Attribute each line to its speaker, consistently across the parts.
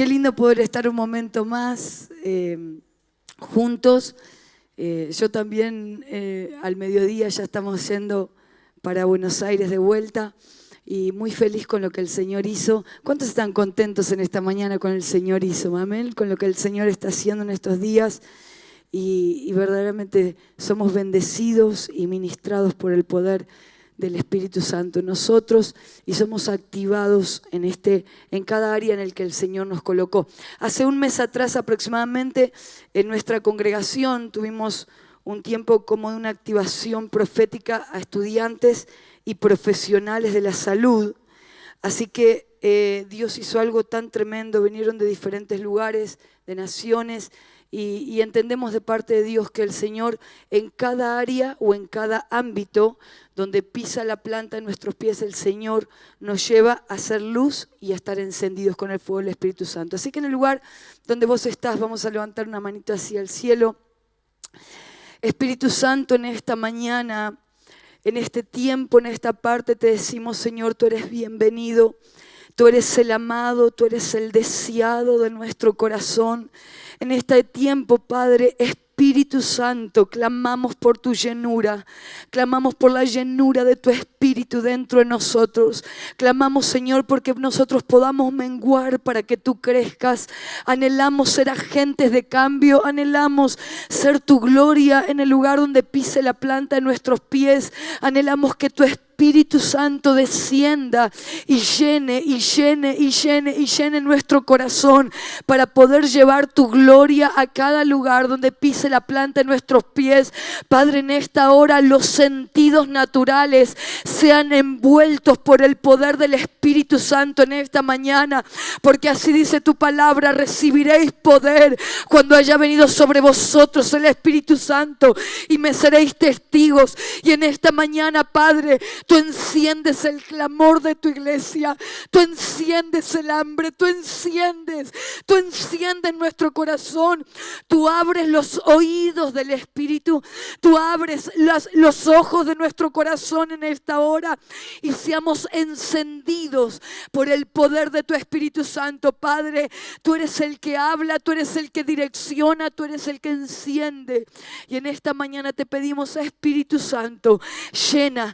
Speaker 1: Qué lindo poder estar un momento más juntos. Yo también al mediodía ya estamos yendo para Buenos Aires de vuelta y muy feliz con lo que el Señor hizo. ¿Cuántos están contentos en esta mañana con el Señor hizo? Amén, con lo que el Señor está haciendo en estos días. Y verdaderamente somos bendecidos y ministrados por el poder del Espíritu Santo en nosotros y somos activados en cada área en el que el Señor nos colocó. Hace un mes atrás aproximadamente en nuestra congregación tuvimos un tiempo como de una activación profética a estudiantes y profesionales de la salud. Así que Dios hizo algo tan tremendo, vinieron de diferentes lugares, de naciones, y entendemos de parte de Dios que el Señor en cada área o en cada ámbito donde pisa la planta de nuestros pies, el Señor nos lleva a hacer luz y a estar encendidos con el fuego del Espíritu Santo. Así que en el lugar donde vos estás, vamos a levantar una manito hacia el cielo. Espíritu Santo, en esta mañana, en este tiempo, en esta parte, te decimos, Señor, tú eres bienvenido. Tú eres el amado, tú eres el deseado de nuestro corazón. En este tiempo, Padre, Espíritu Santo, clamamos por tu llenura, clamamos por la llenura de tu Espíritu dentro de nosotros. Clamamos, Señor, porque nosotros podamos menguar para que tú crezcas. Anhelamos ser agentes de cambio, anhelamos ser tu gloria en el lugar donde pise la planta de nuestros pies. Anhelamos que tu Espíritu Santo descienda y llene nuestro corazón para poder llevar tu gloria a cada lugar donde pise la planta de nuestros pies. Padre, en esta hora los sentidos naturales sean envueltos por el poder del Espíritu Santo en esta mañana, porque así dice tu palabra: recibiréis poder cuando haya venido sobre vosotros el Espíritu Santo y me seréis testigos. Y en esta mañana, Padre, tú enciendes el clamor de tu iglesia, tú enciendes el hambre, tú enciendes nuestro corazón, tú abres los oídos del Espíritu, tú abres los ojos de nuestro corazón en esta hora y seamos encendidos por el poder de tu Espíritu Santo. Padre, tú eres el que habla, tú eres el que direcciona, tú eres el que enciende. Y en esta mañana te pedimos, Espíritu Santo, llena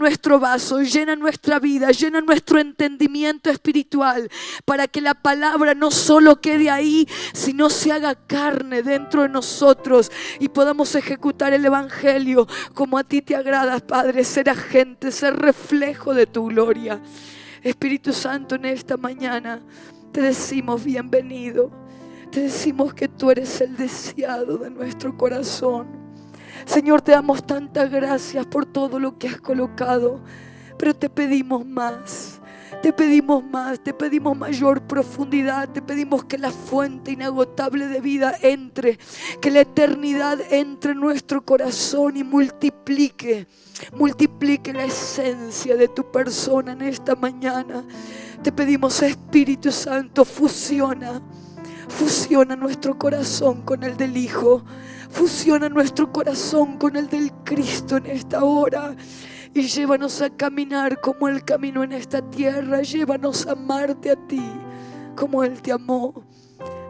Speaker 1: nuestro vaso, llena nuestra vida, llena nuestro entendimiento espiritual, para que la palabra no solo quede ahí, sino se haga carne dentro de nosotros y podamos ejecutar el Evangelio como a ti te agrada, Padre, ser agente, ser reflejo de tu gloria. Espíritu Santo, en esta mañana te decimos bienvenido, te decimos que tú eres el deseado de nuestro corazón. Señor, te damos tantas gracias por todo lo que has colocado, pero te pedimos más, te pedimos mayor profundidad, te pedimos que la fuente inagotable de vida entre, que la eternidad entre en nuestro corazón y multiplique la esencia de tu persona en esta mañana. Te pedimos, Espíritu Santo, fusiona nuestro corazón con el del Hijo. Fusiona nuestro corazón con el del Cristo en esta hora y llévanos a caminar como Él caminó en esta tierra. Llévanos a amarte a ti como Él te amó.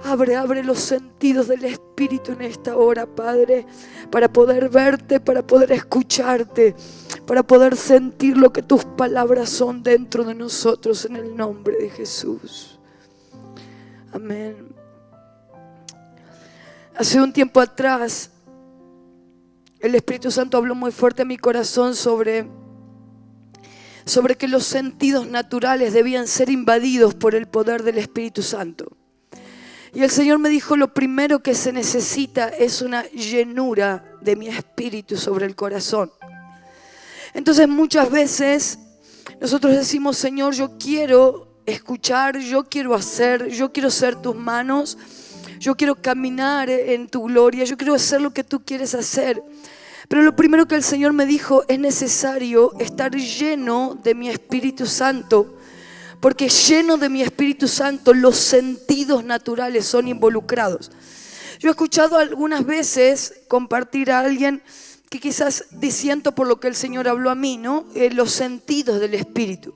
Speaker 1: Abre los sentidos del Espíritu en esta hora, Padre, para poder verte, para poder escucharte, para poder sentir lo que tus palabras son dentro de nosotros, en el nombre de Jesús. Amén. Hace un tiempo atrás, el Espíritu Santo habló muy fuerte a mi corazón sobre que los sentidos naturales debían ser invadidos por el poder del Espíritu Santo. Y el Señor me dijo, lo primero que se necesita es una llenura de mi espíritu sobre el corazón. Entonces muchas veces nosotros decimos, Señor, yo quiero escuchar, yo quiero hacer, yo quiero ser tus manos. Yo quiero caminar en tu gloria, yo quiero hacer lo que tú quieres hacer. Pero lo primero que el Señor me dijo, es necesario estar lleno de mi Espíritu Santo, porque lleno de mi Espíritu Santo los sentidos naturales son involucrados. Yo he escuchado algunas veces compartir a alguien que quizás disiento por lo que el Señor habló a mí, ¿no? Los sentidos del Espíritu.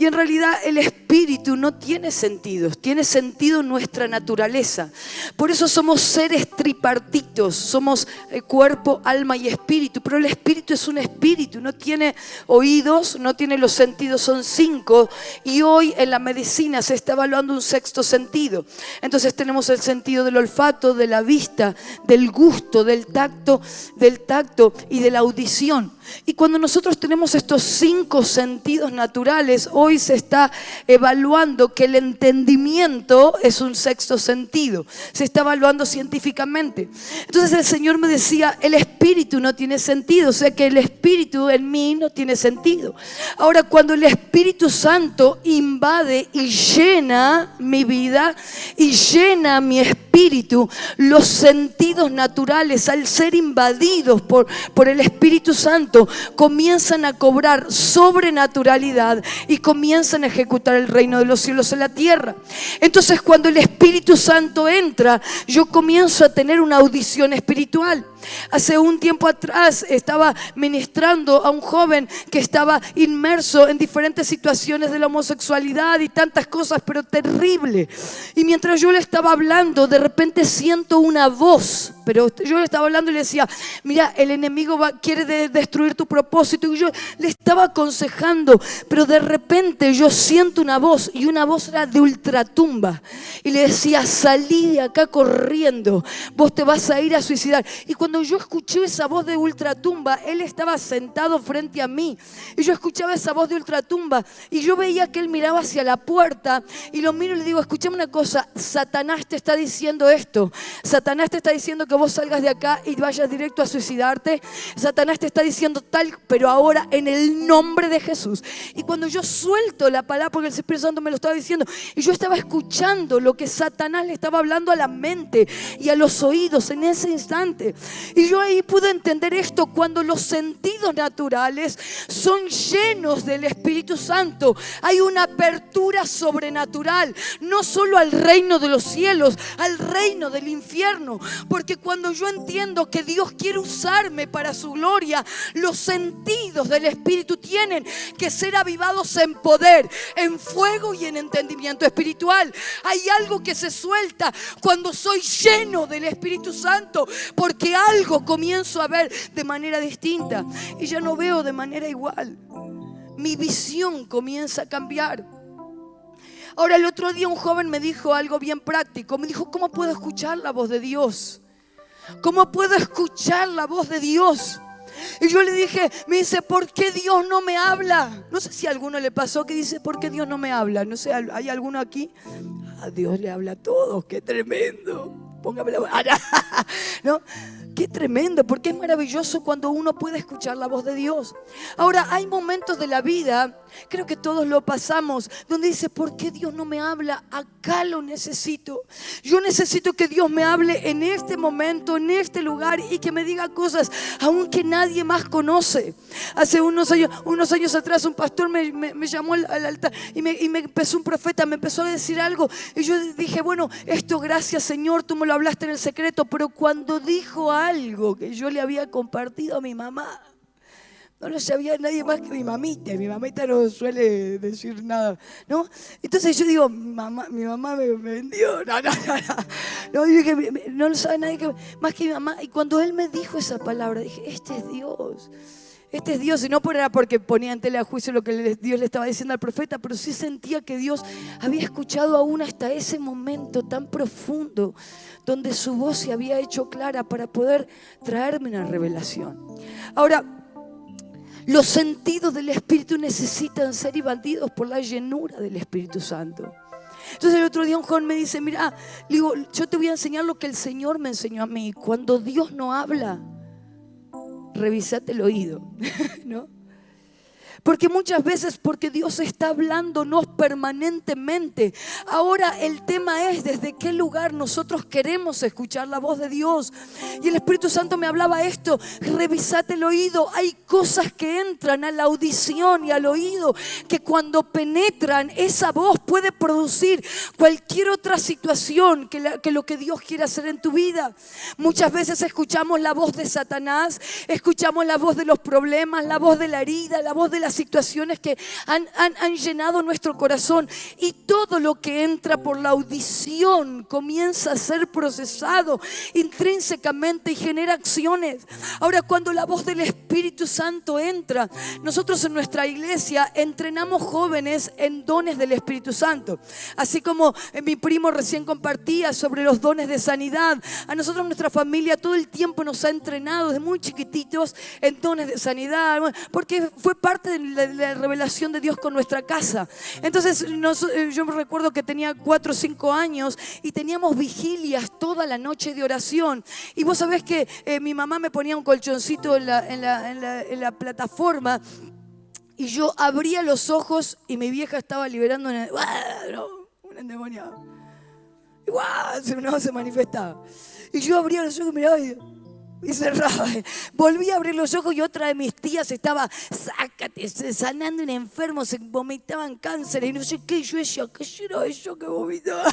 Speaker 1: Y en realidad el espíritu no tiene sentidos, tiene sentido nuestra naturaleza. Por eso somos seres tripartitos, somos cuerpo, alma y espíritu. Pero el espíritu es un espíritu, no tiene oídos, no tiene los sentidos, son 5. Y hoy en la medicina se está evaluando un 6º sentido. Entonces tenemos el sentido del olfato, de la vista, del gusto, del tacto y de la audición. Y cuando nosotros tenemos estos 5 sentidos naturales, hoy se está evaluando que el entendimiento es un 6º sentido. Se está evaluando científicamente. Entonces el Señor me decía, el espíritu no tiene sentido, o sea que el espíritu en mí no tiene sentido. Ahora, cuando el Espíritu Santo invade y llena mi vida y llena mi espíritu, los sentidos naturales, al ser invadidos por el Espíritu Santo, comienzan a cobrar sobrenaturalidad y comienzan a ejecutar el reino de los cielos en la tierra. Entonces, cuando el Espíritu Santo entra, yo comienzo a tener una audición espiritual. Hace un tiempo atrás estaba ministrando a un joven que estaba inmerso en diferentes situaciones de la homosexualidad y tantas cosas, pero terrible. Y mientras yo le estaba hablando, de repente siento una voz, pero yo le estaba hablando y le decía, mira, el enemigo quiere destruir tu propósito. Y yo le estaba aconsejando, pero de repente yo siento una voz, y una voz era de ultratumba. Y le decía, salí de acá corriendo, vos te vas a ir a suicidar. Y cuando yo escuché esa voz de ultratumba, él estaba sentado frente a mí. Y yo escuchaba esa voz de ultratumba, y yo veía que él miraba hacia la puerta, y lo miro y le digo, escúchame una cosa, Satanás te está diciendo esto. Satanás te está diciendo que vos salgas de acá y vayas directo a suicidarte. Satanás te está diciendo tal, pero ahora en el nombre de Jesús. Y cuando yo suelto la palabra, porque el Espíritu Santo me lo estaba diciendo, y yo estaba escuchando lo que Satanás le estaba hablando a la mente y a los oídos en ese instante. Y yo ahí pude entender esto, cuando los sentidos naturales son llenos del Espíritu Santo, hay una apertura sobrenatural, no solo al reino de los cielos, al reino del infierno. Porque cuando yo entiendo que Dios quiere usarme para su gloria, los sentidos del Espíritu tienen que ser avivados en poder, en fuego y en entendimiento espiritual. Hay algo que se suelta cuando soy lleno del Espíritu Santo, porque algo comienzo a ver de manera distinta y ya no veo de manera igual. Mi visión comienza a cambiar. Ahora, el otro día un joven me dijo algo bien práctico. Me dijo, ¿cómo puedo escuchar la voz de Dios? ¿Cómo puedo escuchar la voz de Dios? Y yo le dije, me dice, ¿por qué Dios no me habla? No sé si a alguno le pasó que dice, ¿por qué Dios no me habla? No sé, ¿hay alguno aquí? A Dios le habla a todos, qué tremendo. Póngame la mano. ¿No? Qué tremendo, porque es maravilloso cuando uno puede escuchar la voz de Dios. Ahora, hay momentos de la vida, creo que todos lo pasamos, donde dice, ¿por qué Dios no me habla? Acá lo necesito. Yo necesito que Dios me hable en este momento, en este lugar, y que me diga cosas aún que nadie más conoce. Hace unos años atrás un pastor me llamó al altar y me empezó, un profeta me empezó a decir algo, y yo dije, bueno, esto gracias Señor, tú me lo hablaste en el secreto. Pero cuando dijo algo que yo le había compartido a mi mamá, no lo sabía nadie más que mi mamita. Mi mamita no suele decir nada, ¿no? Entonces yo digo, mi mamá me vendió. No, dije, no lo sabe nadie más que mi mamá. Y cuando él me dijo esa palabra, dije, este es Dios. Este es Dios, y no era porque ponía en tela de juicio lo que Dios le estaba diciendo al profeta, pero sí sentía que Dios había escuchado aún hasta ese momento tan profundo, donde su voz se había hecho clara para poder traerme una revelación. Ahora, los sentidos del Espíritu necesitan ser invadidos por la llenura del Espíritu Santo. Entonces el otro día un joven me dice, mira, digo, yo te voy a enseñar lo que el Señor me enseñó a mí. Cuando Dios no habla, revisate el oído, ¿no? Porque muchas veces, porque Dios está hablándonos permanentemente. Ahora el tema es desde qué lugar nosotros queremos escuchar la voz de Dios. Y el Espíritu Santo me hablaba esto, revisate el oído. Hay cosas que entran a la audición y al oído que cuando penetran, esa voz puede producir cualquier otra situación que lo que Dios quiere hacer en tu vida. Muchas veces escuchamos la voz de Satanás, escuchamos la voz de los problemas, la voz de la herida, la voz de la las situaciones que han llenado nuestro corazón. Y todo lo que entra por la audición comienza a ser procesado intrínsecamente y genera acciones. Ahora, cuando la voz del Espíritu Santo entra, nosotros en nuestra iglesia entrenamos jóvenes en dones del Espíritu Santo. Así como mi primo recién compartía sobre los dones de sanidad, a nosotros, nuestra familia, todo el tiempo nos ha entrenado desde muy chiquititos en dones de sanidad, porque fue parte de la revelación de Dios con nuestra casa. Entonces yo me recuerdo que tenía 4 o 5 años y teníamos vigilias toda la noche de oración. Y vos sabés que mi mamá me ponía un colchoncito en la plataforma, y yo abría los ojos y mi vieja estaba liberando un endemoniado. Y se manifestaba. Y yo abría los ojos y miraba y cerraba. Volví a abrir los ojos y otra de mis tías estaba sanando un enfermo, se vomitaban cáncer y no sé qué. Y yo decía, ¿qué era eso que vomitaba?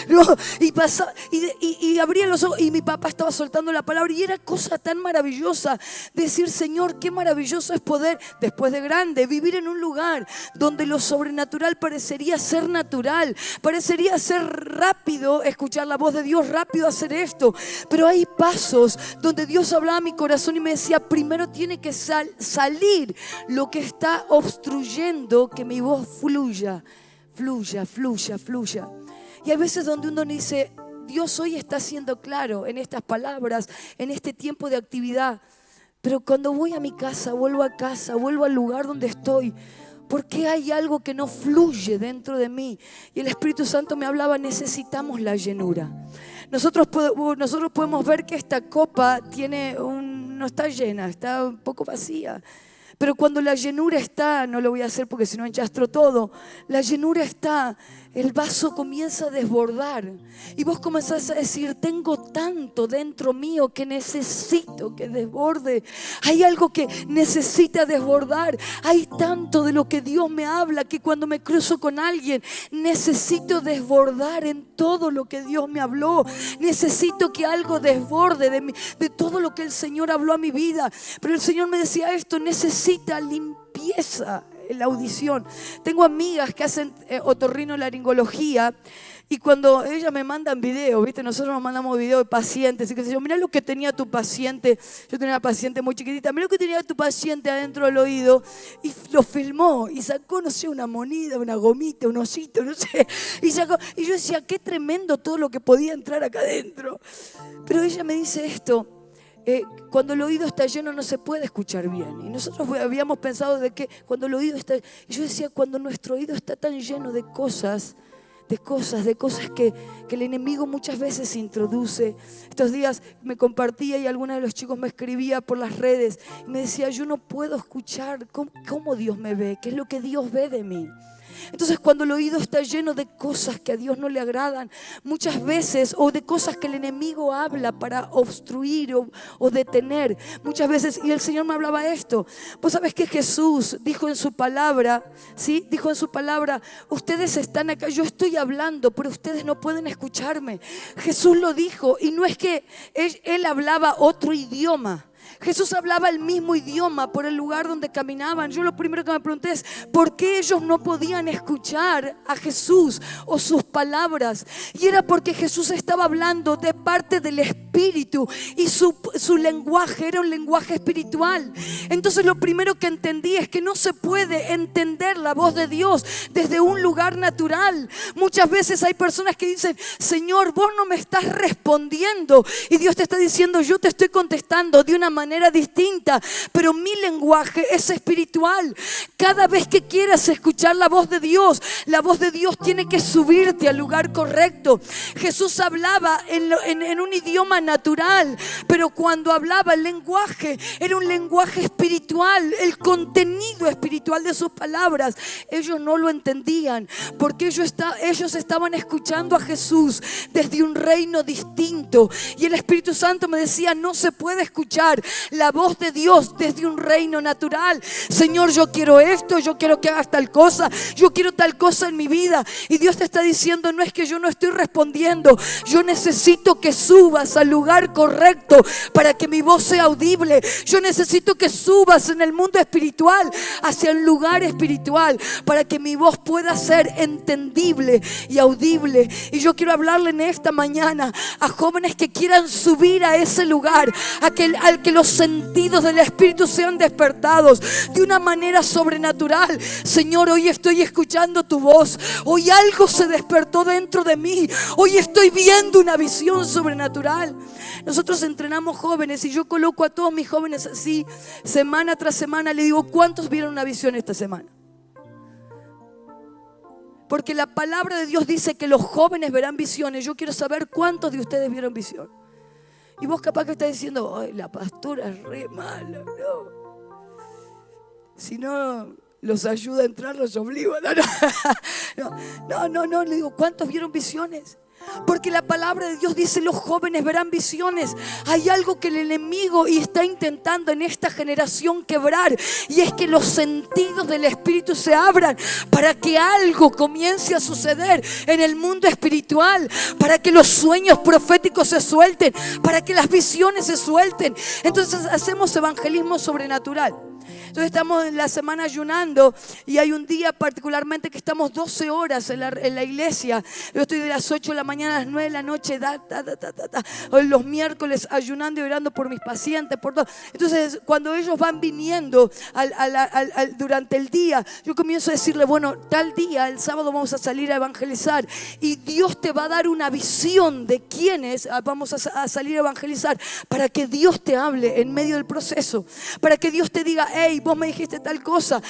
Speaker 1: No, y abría los ojos y mi papá estaba soltando la palabra, y era cosa tan maravillosa decir, Señor, qué maravilloso es poder, después de grande, vivir en un lugar donde lo sobrenatural parecería ser natural, parecería ser rápido escuchar la voz de Dios, rápido hacer esto. Pero hay pasos donde Dios hablaba a mi corazón y me decía, primero tiene que salir lo que está obstruyendo que mi voz fluya. Y hay veces donde uno dice, Dios hoy está siendo claro en estas palabras, en este tiempo de actividad. Pero cuando voy a mi casa, vuelvo al lugar donde estoy, ¿por qué hay algo que no fluye dentro de mí? Y el Espíritu Santo me hablaba, necesitamos la llenura. Nosotros podemos ver que esta copa no está llena, está un poco vacía. Pero cuando la llenura está, no lo voy a hacer porque si no enchastro todo, la llenura está, el vaso comienza a desbordar. Y vos comenzás a decir, tengo tanto dentro mío que necesito que desborde. Hay algo que necesita desbordar. Hay tanto de lo que Dios me habla que cuando me cruzo con alguien, necesito desbordar en todo lo que Dios me habló. Necesito que algo desborde de todo lo que el Señor habló a mi vida. Pero el Señor me decía esto, necesita limpieza en la audición. Tengo amigas que hacen otorrinolaringología, y cuando ellas me mandan videos, ¿viste? Nosotros nos mandamos videos de pacientes, y que yo, mirá lo que tenía tu paciente. Yo tenía una paciente muy chiquitita, mirá lo que tenía tu paciente adentro del oído, y lo filmó y sacó, no sé, una moneda, una gomita, un osito, no sé, y sacó, y yo decía, qué tremendo todo lo que podía entrar acá adentro. Pero ella me dice esto, cuando el oído está lleno no se puede escuchar bien. Y nosotros habíamos pensado de que cuando el oído está... Y yo decía, cuando nuestro oído está tan lleno de cosas que el enemigo muchas veces introduce. Estos días me compartía y alguno de los chicos me escribía por las redes y me decía, yo no puedo escuchar cómo Dios me ve, qué es lo que Dios ve de mí. Entonces, cuando el oído está lleno de cosas que a Dios no le agradan, muchas veces, o de cosas que el enemigo habla para obstruir o detener, muchas veces, y el Señor me hablaba esto. Vos sabés que Jesús dijo en su palabra, ¿sí? Dijo en su palabra, ustedes están acá, yo estoy hablando, pero ustedes no pueden escucharme. Jesús lo dijo, y no es que él hablaba otro idioma. Jesús hablaba el mismo idioma por el lugar donde caminaban. Yo lo primero que me pregunté es, ¿por qué ellos no podían escuchar a Jesús o sus palabras? Y era porque Jesús estaba hablando de parte del Espíritu y su lenguaje era un lenguaje espiritual. Entonces lo primero que entendí es que no se puede entender la voz de Dios desde un lugar natural. Muchas veces hay personas que dicen, Señor, vos no me estás respondiendo. Y Dios te está diciendo, yo te estoy contestando de una manera distinta, pero mi lenguaje es espiritual. Cada vez que quieras escuchar la voz de Dios tiene que subirte al lugar correcto. Jesús hablaba en un idioma natural, pero cuando hablaba el lenguaje era un lenguaje espiritual, el contenido espiritual de sus palabras. Ellos no lo entendían porque ellos estaban escuchando a Jesús desde un reino distinto, y el Espíritu Santo me decía, no se puede escuchar la voz de Dios desde un reino natural. Señor, yo quiero esto, yo quiero que hagas tal cosa, yo quiero tal cosa en mi vida. Y Dios te está diciendo, no es que yo no estoy respondiendo, yo necesito que subas al lugar correcto para que mi voz sea audible. Yo necesito que subas en el mundo espiritual hacia el lugar espiritual para que mi voz pueda ser entendible y audible. Y yo quiero hablarle en esta mañana a jóvenes que quieran subir a ese lugar, al que los sentidos del Espíritu sean despertados de una manera sobrenatural. Señor, hoy estoy escuchando tu voz. Hoy algo se despertó dentro de mí. Hoy estoy viendo una visión sobrenatural. Nosotros entrenamos jóvenes y yo coloco a todos mis jóvenes así, semana tras semana. Le digo, ¿cuántos vieron una visión esta semana? Porque la palabra de Dios dice que los jóvenes verán visiones. Yo quiero saber cuántos de ustedes vieron visión. Y vos capaz que estás diciendo, ay, la pastora es re mala. No. Si no los ayuda a entrar, los obliga. No. Le digo, ¿cuántos vieron visiones? Porque la palabra de Dios dice, los jóvenes verán visiones. Hay algo que el enemigo está intentando en esta generación quebrar, y es que los sentidos del Espíritu se abran para que algo comience a suceder en el mundo espiritual, para que los sueños proféticos se suelten, para que las visiones se suelten. Entonces hacemos evangelismo sobrenatural. Entonces estamos en la semana ayunando y hay un día particularmente que estamos 12 horas en la iglesia. Yo estoy de las 8 de la mañana a las 9 de la noche, los miércoles ayunando y orando por mis pacientes, por todo. Entonces cuando ellos van viniendo durante el día, yo comienzo a decirle, bueno, tal día, el sábado vamos a salir a evangelizar y Dios te va a dar una visión de quiénes vamos a salir a evangelizar, para que Dios te hable en medio del proceso, para que Dios te diga, hey, vos me dijiste tal cosa,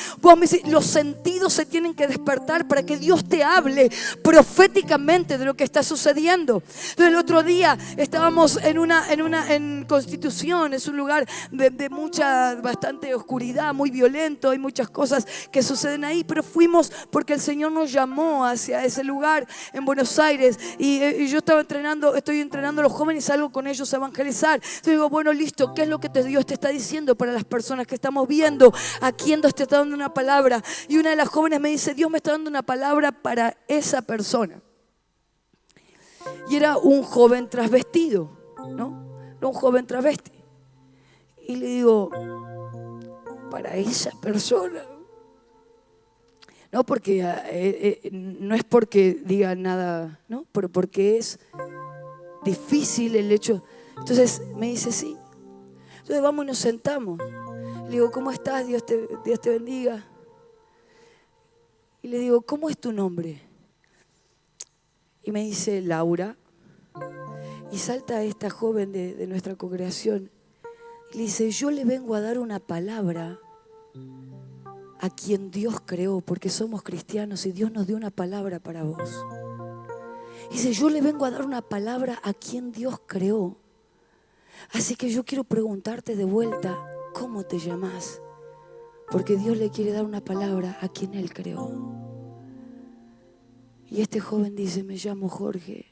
Speaker 1: los sentidos se tienen que despertar para que Dios te hable proféticamente de lo que está sucediendo. Entonces el otro día estábamos en Constitución, es un lugar de bastante oscuridad, muy violento, hay muchas cosas que suceden ahí, pero fuimos porque el Señor nos llamó hacia ese lugar en Buenos Aires y yo estoy entrenando a los jóvenes y salgo con ellos a evangelizar. Entonces digo, bueno, listo, ¿qué es lo que Dios te está diciendo para las personas que estamos viendo? ¿A quién Dios te está dando una palabra? Y una de las jóvenes me dice, Dios me está dando una palabra para esa persona. Y era un joven transvestido, ¿no? Era un joven transvesti. Y le digo, para esa persona. No porque no es porque diga nada, ¿no? Pero porque es difícil el hecho. Entonces me dice, sí. Entonces vamos y nos sentamos. Le digo, ¿cómo estás? Dios te bendiga. Y le digo, ¿cómo es tu nombre? Y me dice, Laura. Y salta esta joven de nuestra congregación y le dice, yo le vengo a dar una palabra a quien Dios creó, porque somos cristianos y Dios nos dio una palabra para vos. Y dice, yo le vengo a dar una palabra a quien Dios creó. Así que yo quiero preguntarte de vuelta, ¿cómo te llamas? Porque Dios le quiere dar una palabra a quien Él creó. Y este joven dice, me llamo Jorge.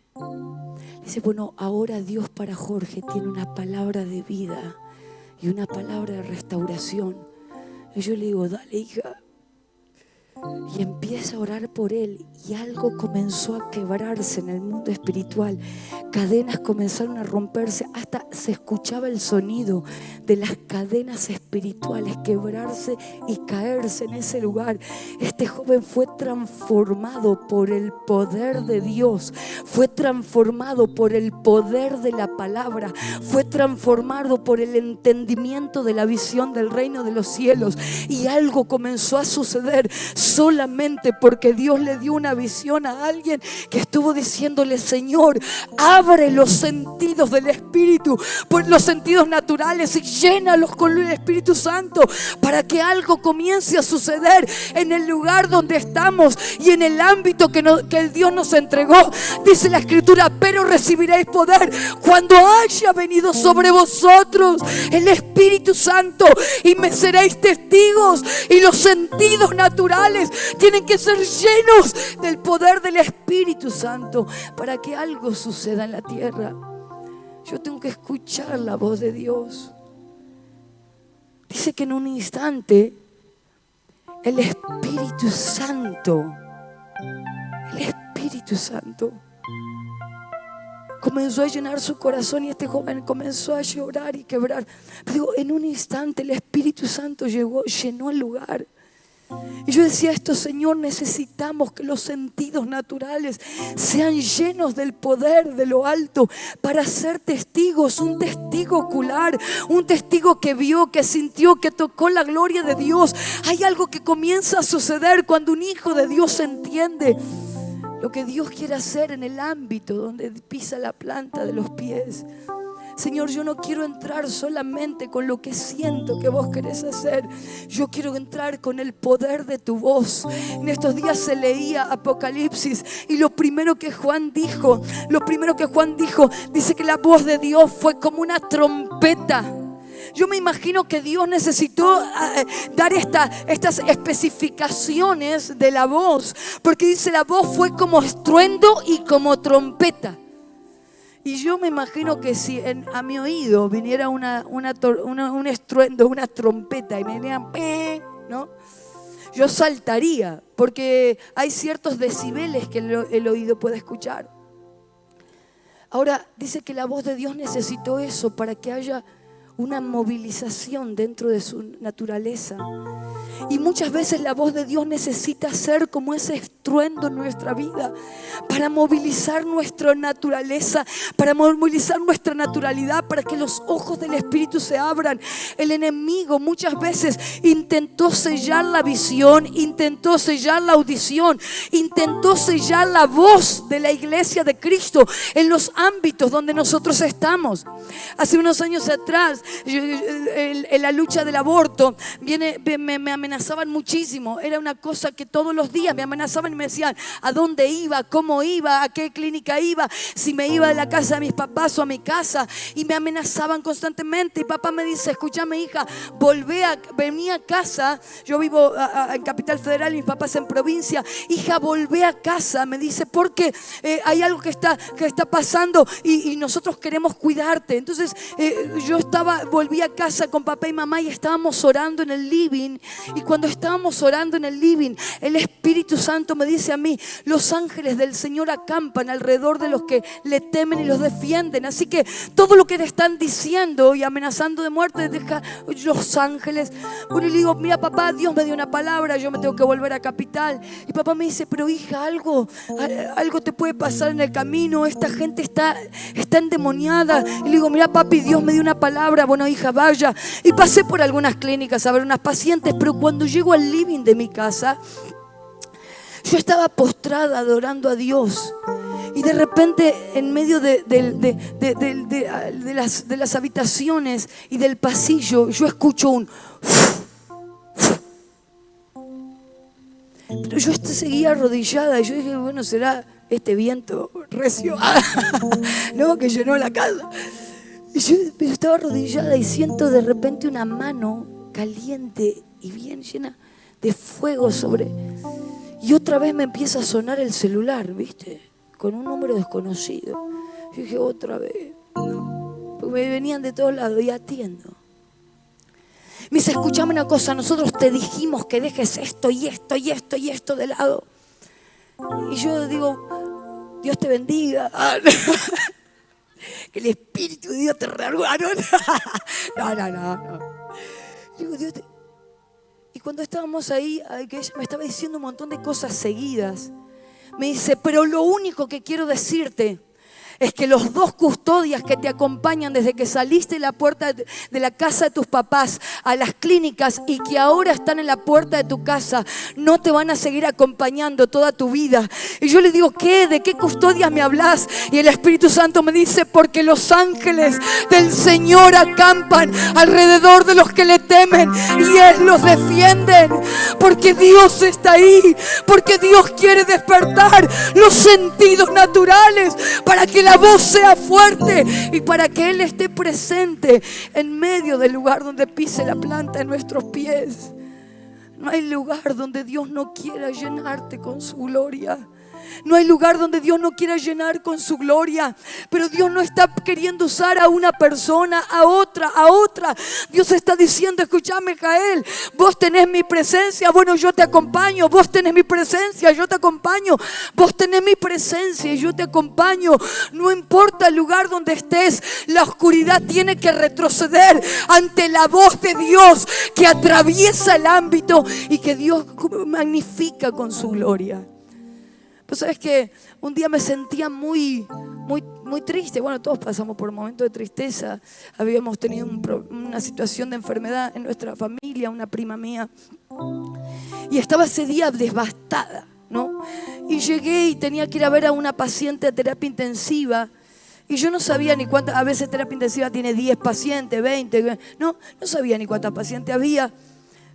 Speaker 1: Dice, bueno, ahora Dios para Jorge tiene una palabra de vida y una palabra de restauración. Y yo le digo, dale, hija. Y empieza a orar por él y algo comenzó a quebrarse en el mundo espiritual. Cadenas comenzaron a romperse, hasta se escuchaba el sonido de las cadenas espirituales quebrarse y caerse en ese lugar. Este joven fue transformado por el poder de Dios, fue transformado por el poder de la palabra, fue transformado por el entendimiento de la visión del reino de los cielos, y algo comenzó a suceder solamente porque Dios le dio una visión a alguien que estuvo diciéndole, Señor, abre los sentidos del Espíritu, por los sentidos naturales, y llénalos con el Espíritu Santo para que algo comience a suceder en el lugar donde estamos y en el ámbito que el Dios nos entregó. Dice la Escritura, pero recibiréis poder cuando haya venido sobre vosotros el Espíritu Santo y me seréis testigos. Y los sentidos naturales tienen que ser llenos del poder del Espíritu Santo para que algo suceda en la tierra. Yo tengo que escuchar la voz de Dios. Dice que en un instante el Espíritu Santo comenzó a llenar su corazón y este joven comenzó a llorar y quebrar. Pero digo, en un instante el Espíritu Santo llegó, llenó el lugar. Y yo decía esto, Señor, necesitamos que los sentidos naturales sean llenos del poder de lo alto para ser testigos, un testigo ocular, un testigo que vio, que sintió, que tocó la gloria de Dios. Hay algo que comienza a suceder cuando un hijo de Dios entiende lo que Dios quiere hacer en el ámbito donde pisa la planta de los pies. Señor, yo no quiero entrar solamente con lo que siento que vos querés hacer. Yo quiero entrar con el poder de tu voz. En estos días se leía Apocalipsis y lo primero que Juan dijo, dice que la voz de Dios fue como una trompeta. Yo me imagino que Dios necesitó dar estas especificaciones de la voz, porque dice la voz fue como estruendo y como trompeta. Y yo me imagino que si a mi oído viniera un estruendo, una trompeta y me dirían, ¿no? Yo saltaría, porque hay ciertos decibeles que el oído puede escuchar. Ahora, dice que la voz de Dios necesitó eso para que haya una movilización dentro de su naturaleza. Y muchas veces la voz de Dios necesita ser como ese estruendo en nuestra vida para movilizar nuestra naturaleza, para movilizar nuestra naturalidad, para que los ojos del Espíritu se abran. El enemigo muchas veces intentó sellar la visión, intentó sellar la audición, intentó sellar la voz de la iglesia de Cristo en los ámbitos donde nosotros estamos. Hace unos años atrás, en la lucha del aborto, me amenazaban muchísimo. Era una cosa que todos los días me amenazaban y me decían a dónde iba, cómo iba, a qué clínica iba, si me iba de la casa de mis papás o a mi casa, y me amenazaban constantemente. Y papá me dice, escúchame hija, vení a casa. Yo vivo en Capital Federal y mis papás en provincia. Hija, volvé a casa, me dice, porque hay algo que está pasando y nosotros queremos cuidarte. Entonces volví a casa con papá y mamá y estábamos orando en el living. Y cuando estábamos orando en el living, el Espíritu Santo me dice a mí, los ángeles del Señor acampan alrededor de los que le temen y los defienden. Así que todo lo que te están diciendo y amenazando de muerte, deja los ángeles. Bueno, y le digo, mira papá, Dios me dio una palabra, yo me tengo que volver a Capital. Y papá me dice, pero hija, algo te puede pasar en el camino, esta gente está endemoniada. Y le digo, mira papi, Dios me dio una palabra, bueno hija, vaya. Y pasé por algunas clínicas a ver unas pacientes, pero cuando llego al living de mi casa, yo estaba postrada adorando a Dios. Y de repente, en medio de las habitaciones y del pasillo, yo escucho un... Pero yo seguía arrodillada y yo dije, bueno, será este viento recio, ¿no? Que llenó la casa. Y yo estaba arrodillada y siento de repente una mano caliente y bien llena de fuego y otra vez me empieza a sonar el celular, ¿viste? Con un número desconocido. Yo dije, otra vez, no, porque me venían de todos lados y atiendo. Me dice, escúchame una cosa, nosotros te dijimos que dejes esto y esto y esto y esto de lado. Y yo digo, Dios te bendiga. Que el Espíritu de Dios te reargua. No. Digo, Dios te... Y cuando estábamos ahí, que ella me estaba diciendo un montón de cosas seguidas, me dice, pero lo único que quiero decirte es que los 2 custodias que te acompañan desde que saliste de la puerta de la casa de tus papás a las clínicas y que ahora están en la puerta de tu casa, no te van a seguir acompañando toda tu vida. Y yo le digo, ¿qué? ¿De qué custodias me hablas? Y el Espíritu Santo me dice, porque los ángeles del Señor acampan alrededor de los que le temen y Él los defiende. Porque Dios está ahí, porque Dios quiere despertar los sentidos naturales para que la voz sea fuerte y para que Él esté presente en medio del lugar donde pise la planta de nuestros pies. No hay lugar donde Dios no quiera llenarte con su gloria. No hay lugar donde Dios no quiera llenar con su gloria. Pero Dios no está queriendo usar a una persona, a otra. Dios está diciendo, escúchame, Jael, vos tenés mi presencia, bueno, yo te acompaño. Vos tenés mi presencia, yo te acompaño. Vos tenés mi presencia y yo te acompaño. No importa el lugar donde estés, la oscuridad tiene que retroceder ante la voz de Dios que atraviesa el ámbito y que Dios magnifica con su gloria. Pues sabes que un día me sentía muy triste. Bueno, todos pasamos por un momento de tristeza. Habíamos tenido una situación de enfermedad en nuestra familia, una prima mía. Y estaba ese día devastada, ¿no? Y llegué y tenía que ir a ver a una paciente a terapia intensiva. Y yo no sabía ni cuántas, a veces terapia intensiva tiene 10 pacientes, 20. No sabía ni cuántas pacientes había.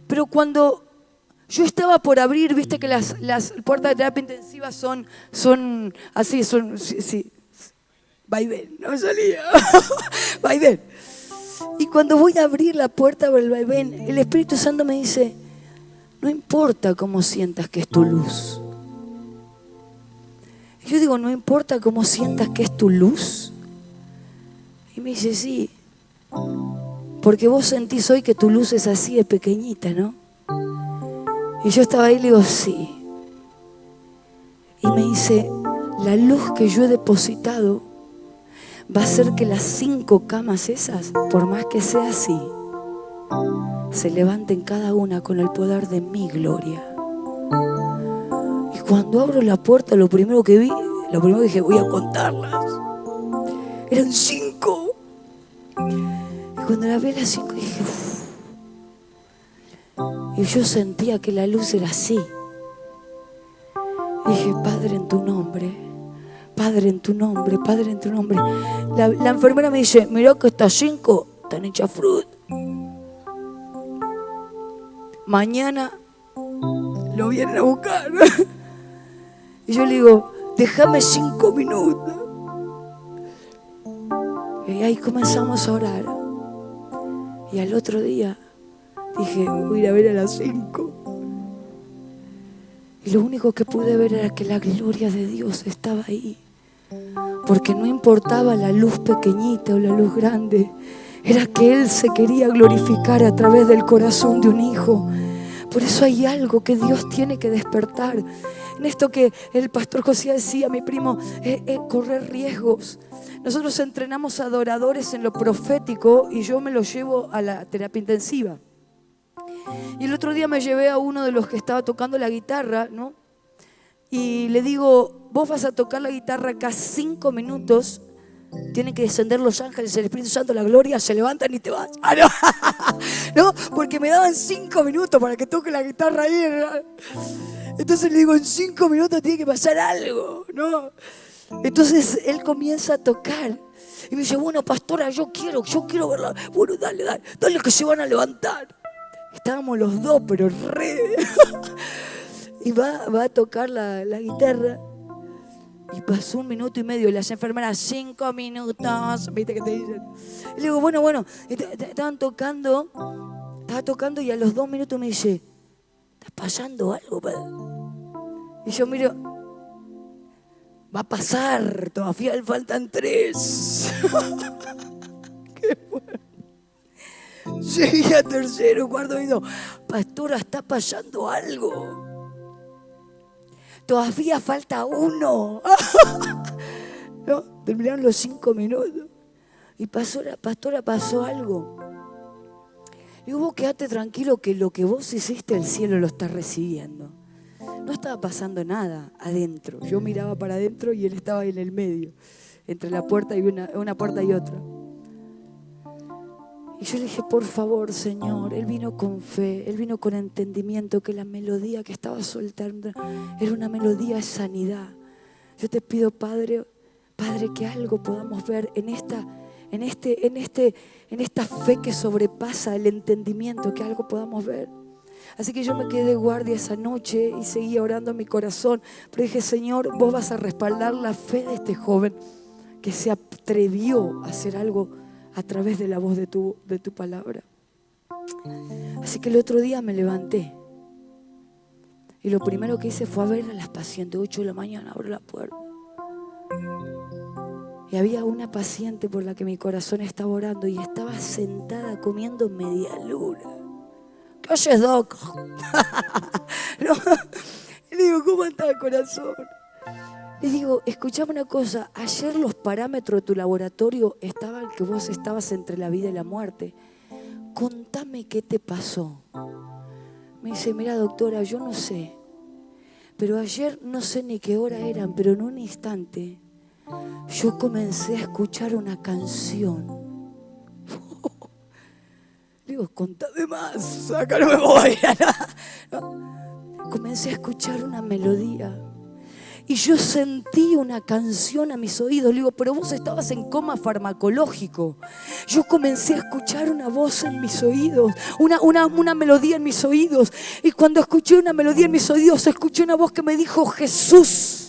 Speaker 1: Pero cuando yo estaba por abrir, viste que las puertas de terapia intensiva son así, sí. Vaivén, no me salía. Vaivén. Y cuando voy a abrir la puerta del vaivén, el Espíritu Santo me dice, no importa cómo sientas que es tu luz. Y yo digo, no importa cómo sientas que es tu luz. Y me dice, sí, porque vos sentís hoy que tu luz es así, de pequeñita, ¿no? Y yo estaba ahí y le digo, sí. Y me dice, la luz que yo he depositado va a hacer que las 5 camas esas, por más que sea así, se levanten cada una con el poder de mi gloria. Y cuando abro la puerta, lo primero que dije, voy a contarlas. Eran 5. Y cuando la vi a las 5 dije, uff. Y yo sentía que la luz era así. Y dije, Padre, en tu nombre, Padre, en tu nombre, Padre, en tu nombre. La enfermera me dice, mirá que estas 5 están hechas fruta. Mañana lo vienen a buscar. Y yo le digo, déjame 5 minutos. Y ahí comenzamos a orar. Y al otro día dije, voy a ir a ver a las 5. Y lo único que pude ver era que la gloria de Dios estaba ahí. Porque no importaba la luz pequeñita o la luz grande. Era que Él se quería glorificar a través del corazón de un hijo. Por eso hay algo que Dios tiene que despertar. En esto que el pastor José decía, mi primo, correr riesgos. Nosotros entrenamos adoradores en lo profético y yo me los llevo a la terapia intensiva. Y el otro día me llevé a uno de los que estaba tocando la guitarra, ¿no? Y le digo, vos vas a tocar la guitarra acá 5 minutos, tienen que descender los ángeles, el Espíritu Santo, la gloria, se levantan y te vas. ¡Ah, no! No, porque me daban 5 minutos para que toque la guitarra ahí. Entonces le digo, en 5 minutos tiene que pasar algo, ¿no? Entonces él comienza a tocar. Y me dice, bueno, pastora, yo quiero verla. Bueno, dale que se van a levantar. Estábamos los dos, pero re. Y va a tocar la guitarra. Y pasó 1 minuto y medio. Y las enfermeras, 5 minutos. ¿Viste que te dicen? Y le digo, bueno. Estaba tocando y a los 2 minutos me dice, ¿está pasando algo, padre? Y yo miro, va a pasar, todavía faltan 3. Qué bueno. Llegué a 3º, 4º oído. Pastora, está pasando algo. Todavía falta 1. No, terminaron los 5 minutos. Y pastora, pasó algo. Le digo, vos quedate tranquilo que lo que vos hiciste, el cielo lo está recibiendo. No estaba pasando nada adentro. Yo miraba para adentro y él estaba en el medio, entre la puerta y una puerta y otra. Y yo le dije, por favor, Señor. Él vino con fe, él vino con entendimiento, que la melodía que estaba soltando era una melodía de sanidad. Yo te pido, Padre, que algo podamos ver en esta fe que sobrepasa el entendimiento, que algo podamos ver. Así que yo me quedé de guardia esa noche y seguía orando en mi corazón. Pero dije, Señor, vos vas a respaldar la fe de este joven que se atrevió a hacer algo a través de la voz de tu palabra. Así que el otro día me levanté Y lo primero que hice fue a ver a las pacientes. 8 de la mañana, abro la puerta. Y había una paciente por la que mi corazón estaba orando y estaba sentada comiendo media luna. ¿Qué oyes, Doc? No. Le digo, ¿cómo está el corazón? Le digo, escuchame una cosa. Ayer los parámetros de tu laboratorio estaban que vos estabas entre la vida y la muerte. Contame qué te pasó. Me dice, mira, doctora, yo no sé. Pero ayer no sé ni qué hora eran, pero en un instante yo comencé a escuchar una canción. Digo, contame más, acá no me voy. No. Comencé a escuchar una melodía y yo sentí una canción a mis oídos. Le digo, pero vos estabas en coma farmacológico. Yo comencé a escuchar una voz en mis oídos, una melodía en mis oídos. Y cuando escuché una melodía en mis oídos, escuché una voz que me dijo Jesús.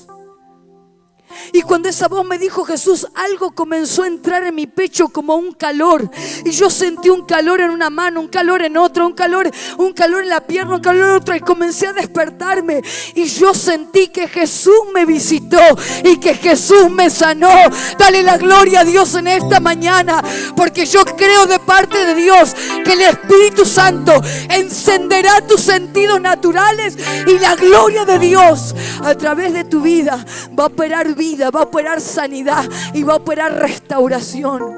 Speaker 1: Y cuando esa voz me dijo Jesús, algo comenzó a entrar en mi pecho como un calor. Y yo sentí un calor en una mano, un calor en otra, un calor en la pierna, un calor en otra. Y comencé a despertarme. Y yo sentí que Jesús me visitó y que Jesús me sanó. Dale la gloria a Dios en esta mañana. Porque yo creo de parte de Dios que el Espíritu Santo encenderá tus sentidos naturales. Y la gloria de Dios a través de tu vida va a operar vida, va a operar sanidad y va a operar restauración.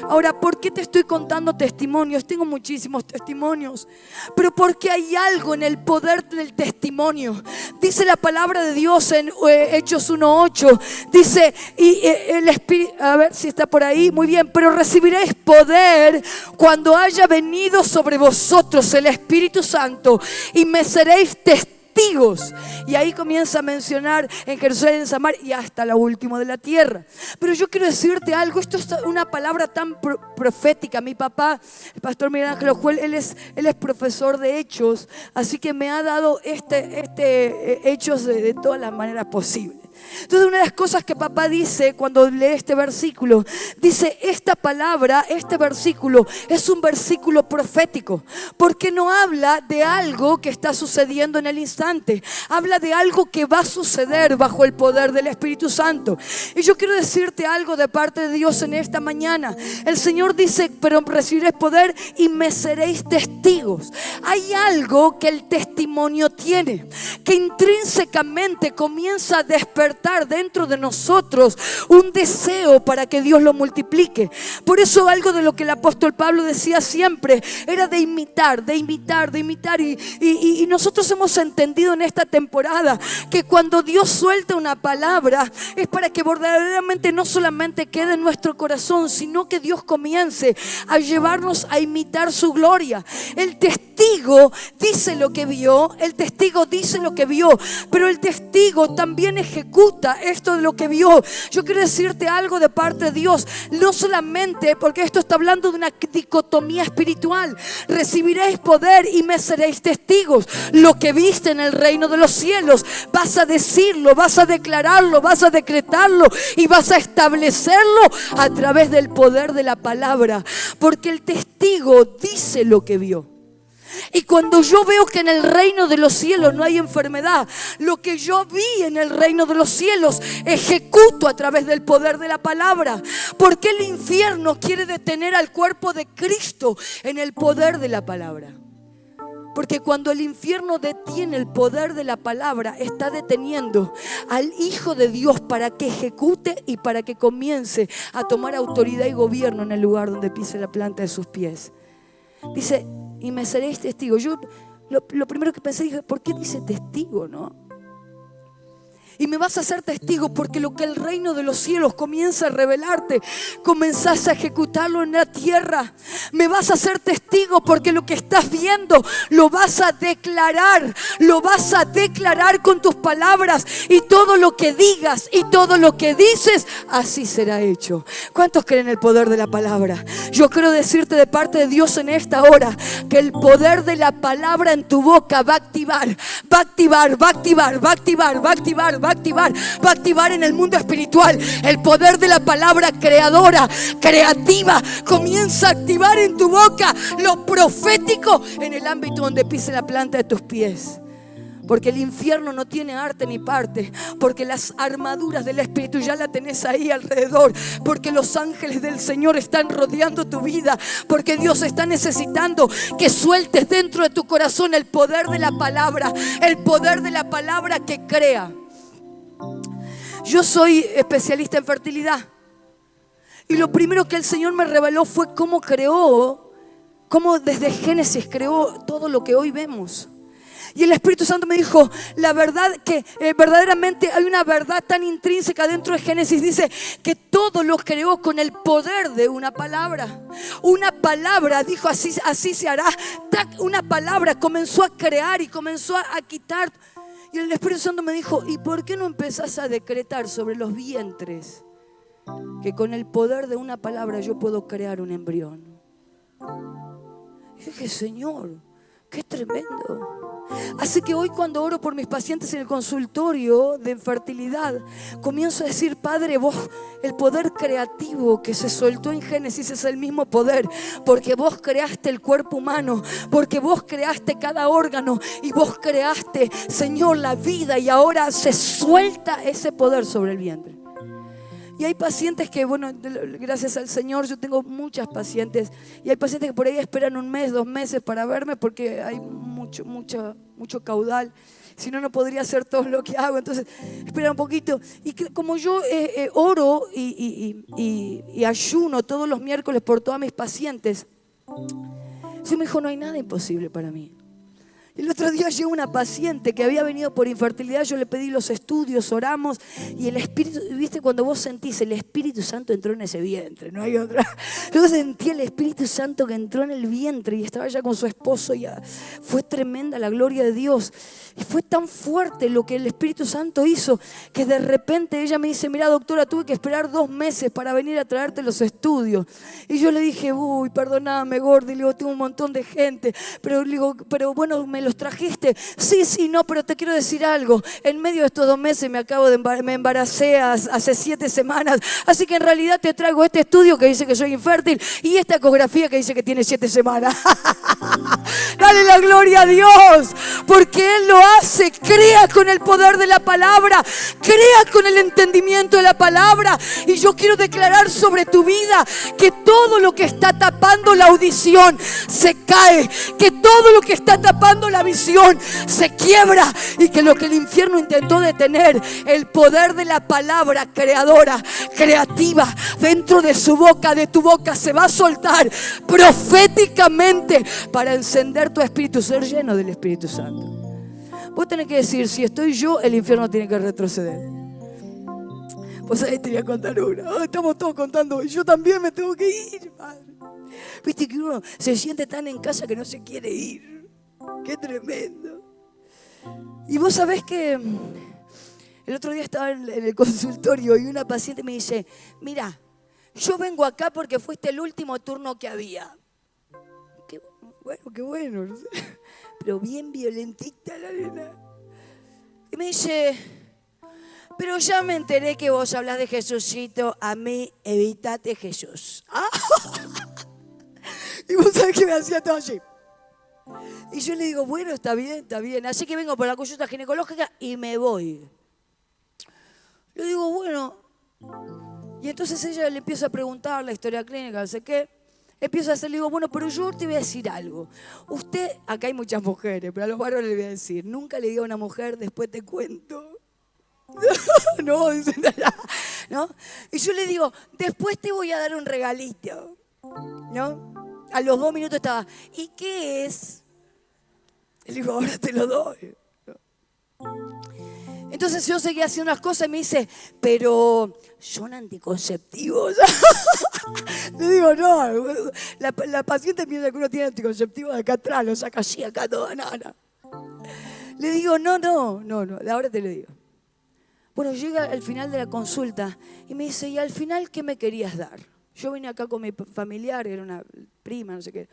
Speaker 1: Ahora, ¿por qué te estoy contando testimonios? Tengo muchísimos testimonios, pero porque hay algo en el poder del testimonio. Dice la palabra de Dios en Hechos 1:8. Dice, y el Espíritu, a ver si está por ahí, muy bien, pero recibiréis poder cuando haya venido sobre vosotros el Espíritu Santo y me seréis testigos. Y ahí comienza a mencionar en Jerusalén, en Samaria y hasta la última de la tierra. Pero yo quiero decirte algo, esto es una palabra tan profética. Mi papá, el pastor Miguel Ángel Ojuel, él es profesor de Hechos, así que me ha dado Hechos de todas las maneras posibles. Entonces, una de las cosas que papá dice cuando lee este versículo, dice, esta palabra, este versículo es un versículo profético, porque no habla de algo que está sucediendo en el instante, habla de algo que va a suceder bajo el poder del Espíritu Santo. Y yo quiero decirte algo de parte de Dios en esta mañana. El Señor dice, pero recibiréis poder y me seréis testigos. Hay algo que el testimonio tiene, que intrínsecamente comienza a despertar dentro de nosotros un deseo para que Dios lo multiplique. Por eso algo de lo que el apóstol Pablo decía siempre era de imitar. Y nosotros hemos entendido en esta temporada que cuando Dios suelta una palabra es para que verdaderamente no solamente quede en nuestro corazón, sino que Dios comience a llevarnos a imitar su gloria. El testigo dice lo que vio, pero el testigo también ejecuta esto de lo que vio. Yo quiero decirte algo de parte de Dios, no solamente porque esto está hablando de una dicotomía espiritual. Recibiréis poder y me seréis testigos. Lo que viste en el reino de los cielos, vas a decirlo, vas a declararlo, vas a decretarlo y vas a establecerlo a través del poder de la palabra, porque el testigo dice lo que vio. Y cuando yo veo que en el reino de los cielos no hay enfermedad, lo que yo vi en el reino de los cielos ejecuto a través del poder de la palabra. Porque el infierno quiere detener al cuerpo de Cristo en el poder de la palabra. Porque cuando el infierno detiene el poder de la palabra, está deteniendo al Hijo de Dios para que ejecute y para que comience a tomar autoridad y gobierno en el lugar donde pise la planta de sus pies. Dice, y me seréis testigos. Yo lo primero que pensé, dije, ¿por qué dice testigo, no? Y me vas a hacer testigo porque lo que el reino de los cielos comienza a revelarte, comenzás a ejecutarlo en la tierra. Me vas a hacer testigo porque lo que estás viendo lo vas a declarar con tus palabras, y todo lo que digas y todo lo que dices, así será hecho. ¿Cuántos creen el poder de la palabra? Yo quiero decirte de parte de Dios en esta hora que el poder de la palabra en tu boca va a activar en el mundo espiritual. El poder de la palabra creadora, creativa, comienza a activar en tu boca lo profético en el ámbito donde pise la planta de tus pies. Porque el infierno no tiene arte ni parte. Porque las armaduras del Espíritu ya la tenés ahí alrededor. Porque los ángeles del Señor están rodeando tu vida. Porque Dios está necesitando que sueltes dentro de tu corazón el poder de la palabra. El poder de la palabra que crea. Yo soy especialista en fertilidad. Y lo primero que el Señor me reveló fue cómo creó, cómo desde Génesis creó todo lo que hoy vemos. Y el Espíritu Santo me dijo, la verdad que verdaderamente hay una verdad tan intrínseca dentro de Génesis. Dice que todo lo creó con el poder de una palabra. Una palabra, dijo, así se hará. Una palabra comenzó a crear y comenzó a quitar. Y el Espíritu Santo me dijo, ¿y por qué no empezás a decretar sobre los vientres que con el poder de una palabra yo puedo crear un embrión? Y dije, Señor, qué tremendo. Así que hoy cuando oro por mis pacientes en el consultorio de infertilidad, comienzo a decir, Padre, vos, el poder creativo que se soltó en Génesis es el mismo poder, porque vos creaste el cuerpo humano, porque vos creaste cada órgano y vos creaste, Señor, la vida, y ahora se suelta ese poder sobre el vientre. Y hay pacientes que, bueno, gracias al Señor, yo tengo muchas pacientes. Y hay pacientes que por ahí esperan 1 mes, 2 meses para verme porque hay mucho caudal. Si no, no podría hacer todo lo que hago. Entonces, esperan un poquito. Y como yo oro y ayuno todos los miércoles por todas mis pacientes, yo me dijo, no hay nada imposible para mí. El otro día llegó una paciente que había venido por infertilidad. Yo le pedí los estudios, oramos, y el Espíritu, viste, cuando vos sentís el Espíritu Santo entró en ese vientre, no hay otra. Yo sentí el Espíritu Santo que entró en el vientre y estaba ya con su esposo. Y fue tremenda la gloria de Dios. Y fue tan fuerte lo que el Espíritu Santo hizo que de repente ella me dice, mira, doctora, tuve que esperar 2 meses para venir a traerte los estudios. Y yo le dije, uy, perdóname, Gordi, le digo, tengo un montón de gente, pero le digo, pero bueno, me los trajiste. Sí, no, pero te quiero decir algo. En medio de estos 2 meses me embaracé hace 7 semanas. Así que en realidad te traigo este estudio que dice que soy infértil y esta ecografía que dice que tiene 7 semanas. Dale la gloria a Dios, porque Él lo hace. Crea con el poder de la palabra, crea con el entendimiento de la palabra. Y yo quiero declarar sobre tu vida que todo lo que está tapando la audición se cae, que todo lo que está tapando la visión se quiebra, y que lo que el infierno intentó detener, el poder de la palabra creadora, creativa, dentro de su boca, de tu boca, se va a soltar proféticamente para encender tu espíritu, ser lleno del Espíritu Santo. Vos tenés que decir, si estoy yo, el infierno tiene que retroceder. Pues ahí te voy a contar una. Estamos todos contando, y yo también me tengo que ir, padre. Viste que uno se siente tan en casa que no se quiere ir. Qué tremendo. Y vos sabés que el otro día estaba en el consultorio y una paciente me dice, mira, yo vengo acá porque fuiste el último turno que había. Qué bueno, no sé. Pero bien violentita la nena. Y me dice, pero ya me enteré que vos hablas de Jesucito, a mí evitate Jesús. Y vos sabés que me hacía todo así. Y yo le digo, bueno, está bien. Así que vengo por la consulta ginecológica y me voy. Le digo, bueno. Y entonces ella le empieza a preguntar la historia clínica, no sé qué. Empieza a hacer, le digo, bueno, pero yo te voy a decir algo. Usted, acá hay muchas mujeres, pero a los varones le voy a decir, nunca le diga a una mujer, después te cuento. No, dice, ¿no? Y yo le digo, después te voy a dar un regalito, ¿no? A los 2 minutos estaba, ¿y qué es? Le digo, ahora te lo doy. Entonces yo seguía haciendo unas cosas y me dice, pero son anticonceptivos. Le digo, no, la paciente piensa que uno tiene anticonceptivos de acá atrás, lo saca así, acá todo, no. Le digo, no, ahora te lo digo. Bueno, llega al final de la consulta y me dice, ¿y al final qué me querías dar? Yo vine acá con mi familiar, era una prima, no sé qué.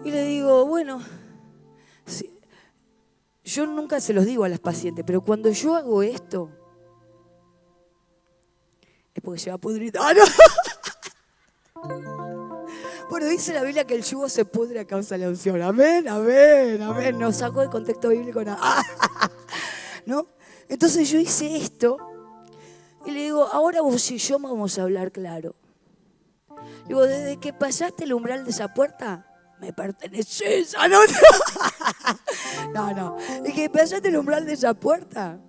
Speaker 1: Y le digo, bueno, sí, yo nunca se los digo a las pacientes, pero cuando yo hago esto, es porque se va a pudrir. ¡Ah, no! Bueno, dice la Biblia que el yugo se pudre a causa de la unción. Amén, amén, amén. No saco del contexto bíblico nada. ¿No? Entonces yo hice esto y le digo, ahora vos y yo vamos a hablar claro. Digo, desde que pasaste el umbral de esa puerta, me perteneces. No. Desde que pasaste el umbral de esa puerta,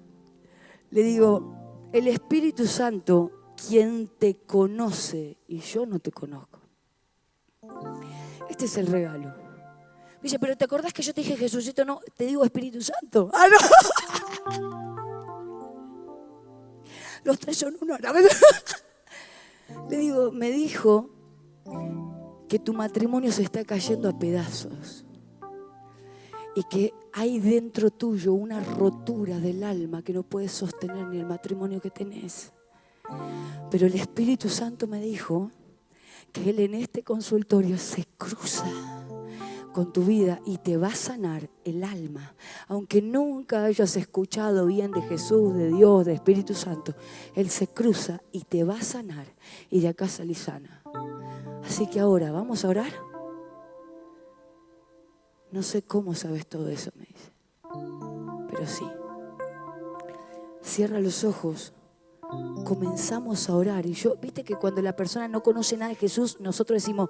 Speaker 1: le digo, el Espíritu Santo, quien te conoce y yo no te conozco. Este es el regalo. Me dice, pero ¿te acordás que yo te dije Jesucito? No, te digo Espíritu Santo. ¡Ah, no! Los tres son uno. Le digo, me dijo que tu matrimonio se está cayendo a pedazos y que hay dentro tuyo una rotura del alma que no puedes sostener ni el matrimonio que tenés. Pero el Espíritu Santo me dijo que Él en este consultorio se cruza con tu vida y te va a sanar el alma. Aunque nunca hayas escuchado bien de Jesús, de Dios, de Espíritu Santo, Él se cruza y te va a sanar y de acá salís sana. Así que ahora, ¿vamos a orar? No sé cómo sabes todo eso, me dice. Pero sí. Cierra los ojos. Comenzamos a orar. Y yo, viste que cuando la persona no conoce nada de Jesús, nosotros decimos,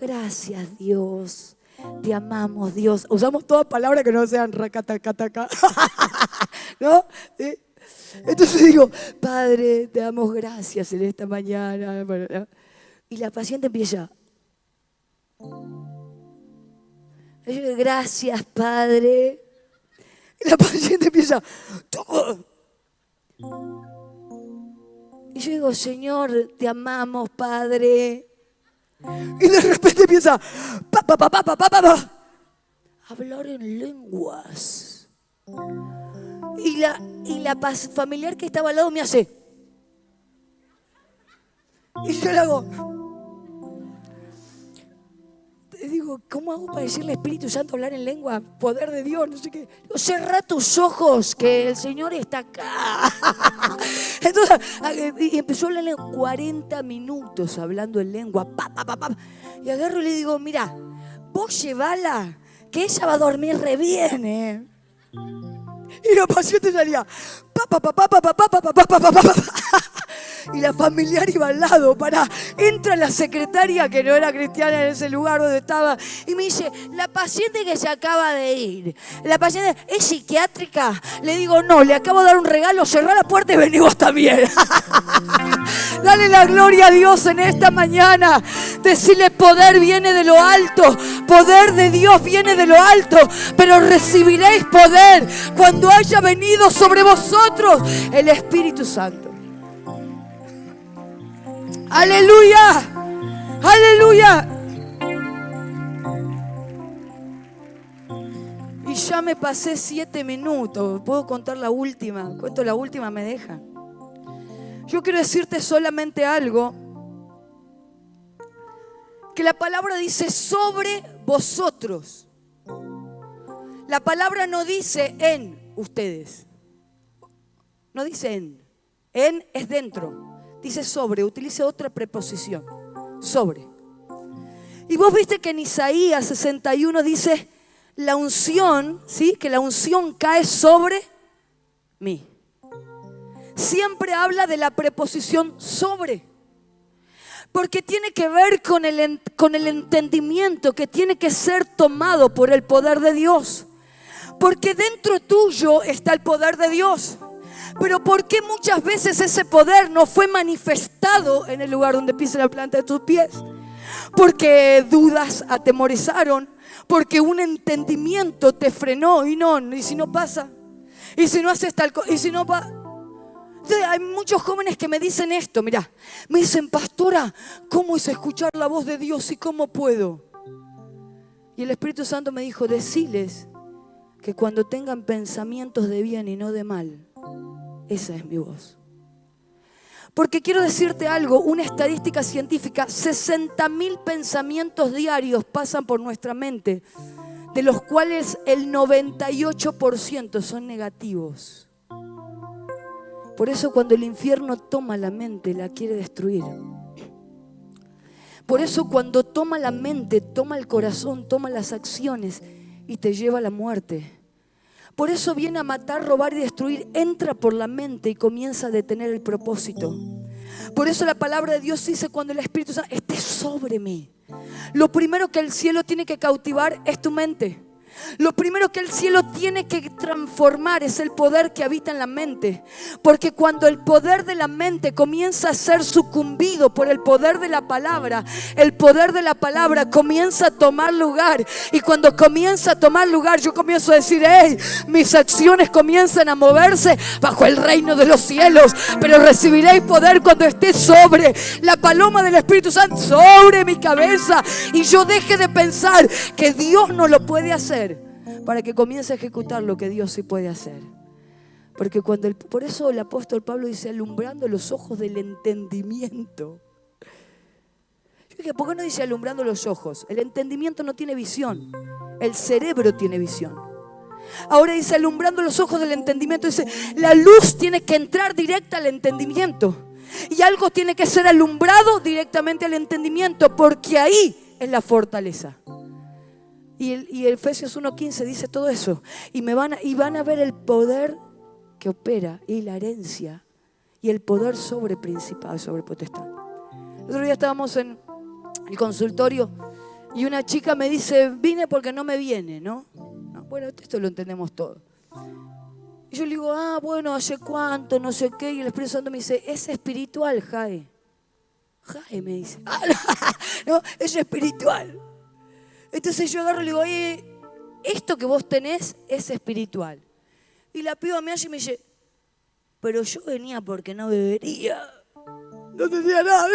Speaker 1: gracias Dios, te amamos Dios. Usamos todas palabras que no sean racatacataca. ¿No? ¿Sí? Entonces digo, Padre, te damos gracias en esta mañana. Y la paciente empieza. Yo digo, gracias, Padre. Y la paciente empieza. Y yo digo, Señor, te amamos, Padre. Y de repente empieza. Hablar en lenguas. Y la familiar que estaba al lado me hace. Y yo le hago. Digo, ¿cómo hago para decirle al Espíritu Santo hablar en lengua? Poder de Dios, no sé qué. Digo, cerrá tus ojos, que el Señor está acá. Entonces, y empezó a hablar en 40 minutos hablando en lengua. Y agarro y le digo, mira, vos llevala, que ella va a dormir re bien, ¿eh? Y la paciente salía. Y la familiar iba al lado. Entra la secretaria, que no era cristiana en ese lugar donde estaba, y me dice, la paciente que se acaba de ir, la paciente es psiquiátrica. Le digo, no, le acabo de dar un regalo, cerrá la puerta y vení vos también. Dale la gloria a Dios en esta mañana. Decirle, poder viene de lo alto, poder de Dios viene de lo alto, pero recibiréis poder cuando haya venido sobre vosotros el Espíritu Santo. ¡Aleluya! ¡Aleluya! Y ya me pasé 7 minutos. ¿Puedo contar la última? Cuento la última, me deja. Yo quiero decirte solamente algo. Que la palabra dice sobre vosotros. La palabra no dice en ustedes. No dice en. En es dentro. Dice sobre, utilice otra preposición. Sobre. Y vos viste que en Isaías 61 dice la unción, ¿sí? Que la unción cae sobre mí. Siempre habla de la preposición sobre. Porque tiene que ver con el entendimiento que tiene que ser tomado por el poder de Dios. Porque dentro tuyo está el poder de Dios. Pero ¿por qué muchas veces ese poder no fue manifestado en el lugar donde pisa la planta de tus pies? Porque dudas atemorizaron, porque un entendimiento te frenó y si no pasa, y si no haces tal cosa, y si no pasa. Hay muchos jóvenes que me dicen esto, mirá, me dicen, pastora, ¿cómo es escuchar la voz de Dios y cómo puedo? Y el Espíritu Santo me dijo, deciles que cuando tengan pensamientos de bien y no de mal, esa es mi voz. Porque quiero decirte algo, una estadística científica, 60.000 pensamientos diarios pasan por nuestra mente, de los cuales el 98% son negativos. Por eso cuando el infierno toma la mente, la quiere destruir. Por eso cuando toma la mente, toma el corazón, toma las acciones y te lleva a la muerte. Por eso viene a matar, robar y destruir. Entra por la mente y comienza a detener el propósito. Por eso la palabra de Dios dice, cuando el Espíritu Santo esté sobre mí, lo primero que el cielo tiene que cautivar es tu mente. Lo primero que el cielo tiene que transformar es el poder que habita en la mente. Porque cuando el poder de la mente comienza a ser sucumbido por el poder de la palabra, el poder de la palabra comienza a tomar lugar. Y cuando comienza a tomar lugar, yo comienzo a decir, hey, mis acciones comienzan a moverse bajo el reino de los cielos. Pero recibiréis poder cuando esté sobre la paloma del Espíritu Santo, sobre mi cabeza. Y yo deje de pensar que Dios no lo puede hacer, para que comience a ejecutar lo que Dios sí puede hacer. Porque por eso el apóstol Pablo dice, alumbrando los ojos del entendimiento. Yo dije, ¿por qué no dice alumbrando los ojos? El entendimiento no tiene visión, el cerebro tiene visión. Ahora dice alumbrando los ojos del entendimiento. Dice, la luz tiene que entrar directa al entendimiento. Y algo tiene que ser alumbrado directamente al entendimiento, porque ahí es la fortaleza. Y Efesios 1:15 dice todo eso. Y van a ver el poder que opera y la herencia y el poder sobre principado, sobre potestad. El otro día estábamos en el consultorio y una chica me dice, vine porque no me viene, ¿no? Bueno, esto lo entendemos todo. Y yo le digo, bueno, ¿hace cuánto? No sé qué. Y el Espíritu Santo me dice, es espiritual, Jae. Jae me dice, no, es espiritual. Entonces yo agarro y le digo, oye, esto que vos tenés es espiritual. Y la piba me hace y me dice, pero yo venía porque no bebería. No tenía nada.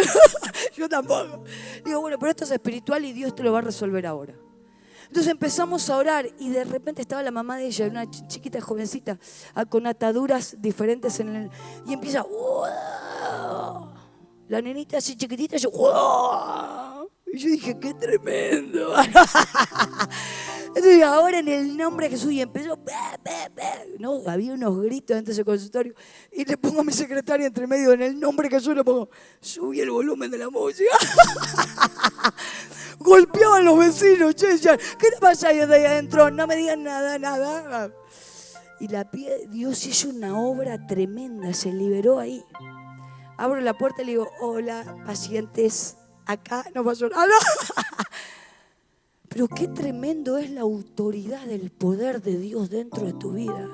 Speaker 1: Yo tampoco. Digo, bueno, pero esto es espiritual y Dios te lo va a resolver ahora. Entonces empezamos a orar y de repente estaba la mamá de ella, una chiquita jovencita, con ataduras diferentes y empieza, ¡wow! La nenita así chiquitita, yo, ¡wow! Y yo dije, qué tremendo. Entonces ahora en el nombre de Jesús, y empezó, no, había unos gritos dentro de ese consultorio, y le pongo a mi secretaria entre medio, en el nombre de Jesús le pongo, subí el volumen de la música. Golpeaban los vecinos, che, ¿qué te pasa ahí adentro? No me digan nada. Y Dios hizo una obra tremenda, se liberó ahí. Abro la puerta y le digo, hola, pacientes. Acá no pasó nada. Pero qué tremendo es la autoridad del poder de Dios dentro de tu vida.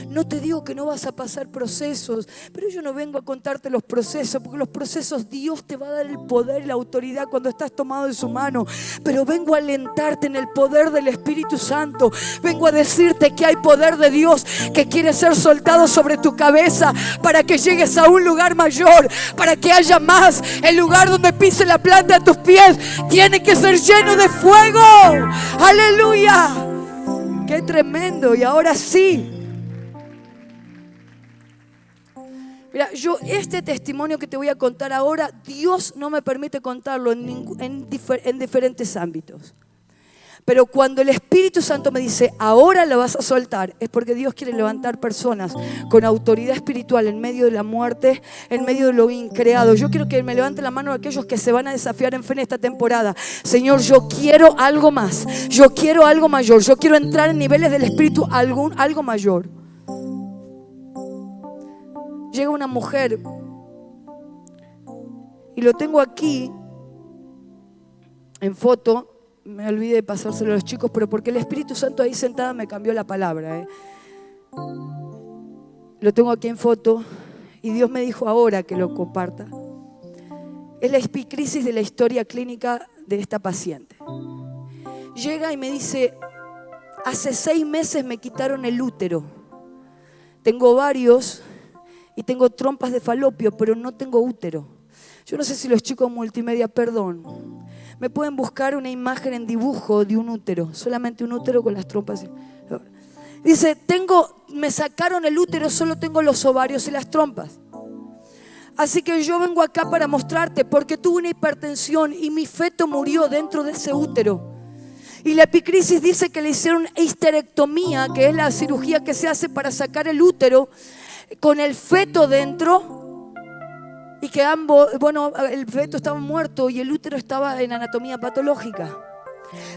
Speaker 1: No te digo que no vas a pasar procesos, pero yo no vengo a contarte los procesos, porque los procesos Dios te va a dar el poder y la autoridad cuando estás tomado de su mano. Pero vengo a alentarte en el poder del Espíritu Santo. Vengo a decirte que hay poder de Dios que quiere ser soltado sobre tu cabeza para que llegues a un lugar mayor, para que haya más. El lugar donde pise la planta de tus pies tiene que ser lleno de fuego. ¡Aleluya! ¡Qué tremendo! Y ahora sí. Mira, este testimonio que te voy a contar ahora, Dios no me permite contarlo en diferentes ámbitos. Pero cuando el Espíritu Santo me dice, ahora lo vas a soltar, es porque Dios quiere levantar personas con autoridad espiritual en medio de la muerte, en medio de lo increado. Yo quiero que me levante la mano aquellos que se van a desafiar en fe en esta temporada. Señor, yo quiero algo más, yo quiero algo mayor, yo quiero entrar en niveles del Espíritu, algo mayor. Llega una mujer y lo tengo aquí en foto. Me olvidé de pasárselo a los chicos, pero porque el Espíritu Santo ahí sentada me cambió la palabra. Lo tengo aquí en foto y Dios me dijo ahora que lo comparta. Es la epicrisis de la historia clínica de esta paciente. Llega y me dice, hace 6 meses me quitaron el útero. Tengo ovarios y tengo trompas de falopio, pero no tengo útero. Yo no sé si los chicos multimedia, perdón, me pueden buscar una imagen en dibujo de un útero, solamente un útero con las trompas. Dice, me sacaron el útero, solo tengo los ovarios y las trompas. Así que yo vengo acá para mostrarte, porque tuve una hipertensión y mi feto murió dentro de ese útero. Y la epicrisis dice que le hicieron histerectomía, que es la cirugía que se hace para sacar el útero con el feto dentro. Y que ambos, bueno, el feto estaba muerto y el útero estaba en anatomía patológica.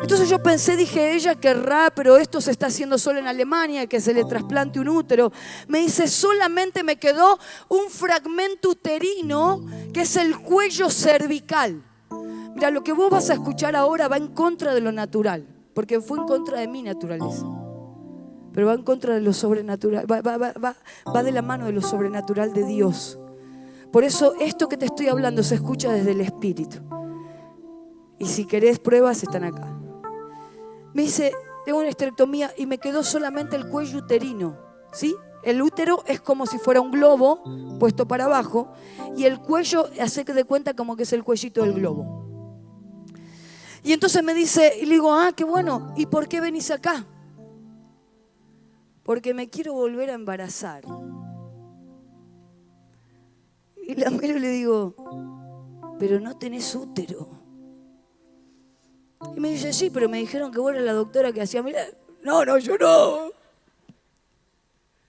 Speaker 1: Entonces yo pensé, dije, ella querrá, pero esto se está haciendo solo en Alemania, que se le trasplante un útero. Me dice, solamente me quedó un fragmento uterino, que es el cuello cervical. Mira, lo que vos vas a escuchar ahora va en contra de lo natural, porque fue en contra de mi naturaleza. Pero va en contra de lo sobrenatural, va de la mano de lo sobrenatural de Dios. Por eso esto que te estoy hablando se escucha desde el Espíritu. Y si querés pruebas, están acá. Me dice, tengo una esterectomía y me quedó solamente el cuello uterino, ¿sí? El útero es como si fuera un globo puesto para abajo y el cuello hace de cuenta como que es el cuellito del globo. Y entonces me dice, y le digo, qué bueno, ¿y por qué venís acá? Porque me quiero volver a embarazar. Y la miro y le digo, pero no tenés útero. Y me dice, sí, pero me dijeron que vos eras la doctora que hacía milagros. No, yo no.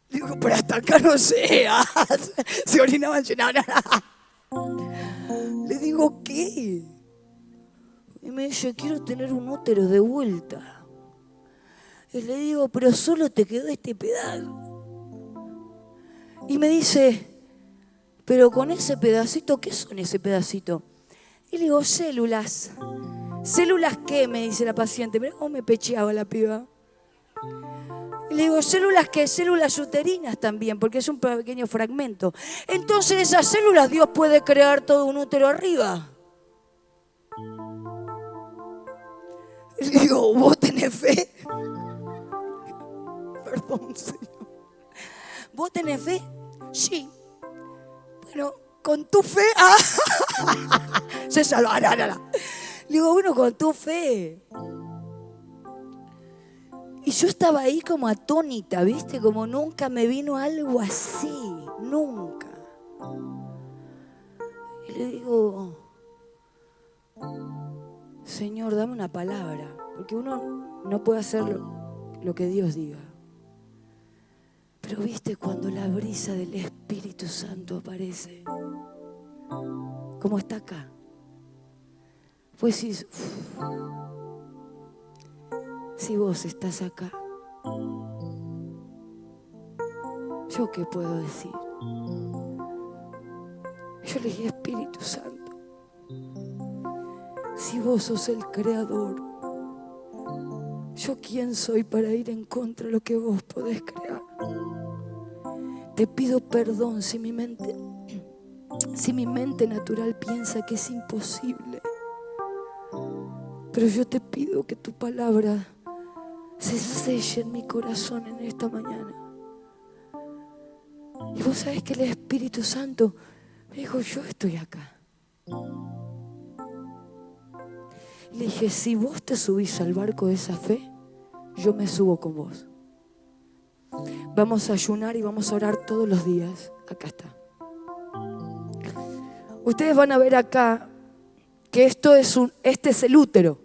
Speaker 1: Digo, pero hasta acá no sé. Se orinaban. Le digo, ¿qué? Y me dice, quiero tener un útero de vuelta. Y le digo, pero solo te quedó este pedazo. Y me dice, pero con ese pedacito, ¿qué son ese pedacito? Y le digo, células. ¿Células qué? Me dice la paciente. Mirá cómo me pecheaba la piba. Y le digo, ¿células qué? Células uterinas también, porque es un pequeño fragmento. Entonces esas células Dios puede crear todo un útero arriba. Y le digo, ¿vos tenés fe? Perdón, Señor. ¿Vos tenés fe? Sí. Bueno, con tu fe. Se salvará. Le digo, bueno, con tu fe. Y yo estaba ahí como atónita, ¿viste? Como nunca me vino algo así. Nunca. Y le digo, Señor, dame una palabra. Porque uno no puede hacer lo que Dios diga. Pero viste cuando la brisa del Espíritu Santo aparece, como está acá, pues si vos estás acá, ¿yo qué puedo decir? Yo le dije, Espíritu Santo, si vos sos el creador, ¿yo quién soy para ir en contra de lo que vos podés crear? Te pido perdón si mi mente natural piensa que es imposible. Pero yo te pido que tu palabra se selle en mi corazón en esta mañana. Y vos sabés que el Espíritu Santo me dijo, yo estoy acá. Y le dije, si vos te subís al barco de esa fe, yo me subo con vos. Vamos a ayunar y vamos a orar todos los días. Acá está. Ustedes van a ver acá que este es el útero.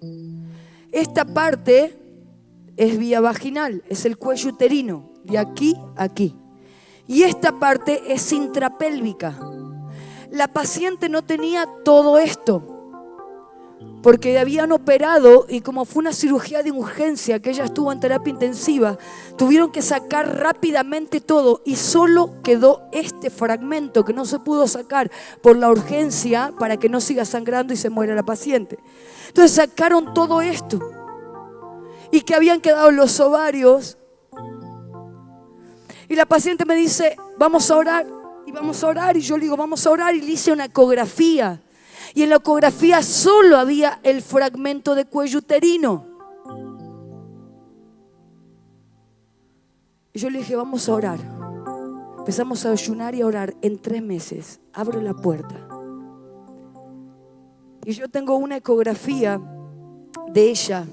Speaker 1: Esta parte es vía vaginal, es el cuello uterino, de aquí a aquí. Y esta parte es intrapélvica. La paciente no tenía todo esto, porque habían operado y como fue una cirugía de urgencia que ella estuvo en terapia intensiva, tuvieron que sacar rápidamente todo y solo quedó este fragmento que no se pudo sacar por la urgencia para que no siga sangrando y se muera la paciente. Entonces sacaron todo esto y que habían quedado los ovarios y la paciente me dice, vamos a orar y yo le digo, vamos a orar y le hice una ecografía. Y en la ecografía solo había el fragmento de cuello uterino. Y yo le dije, vamos a orar. Empezamos a ayunar y a orar. En 3 meses abro la puerta. Y yo tengo una ecografía de ella,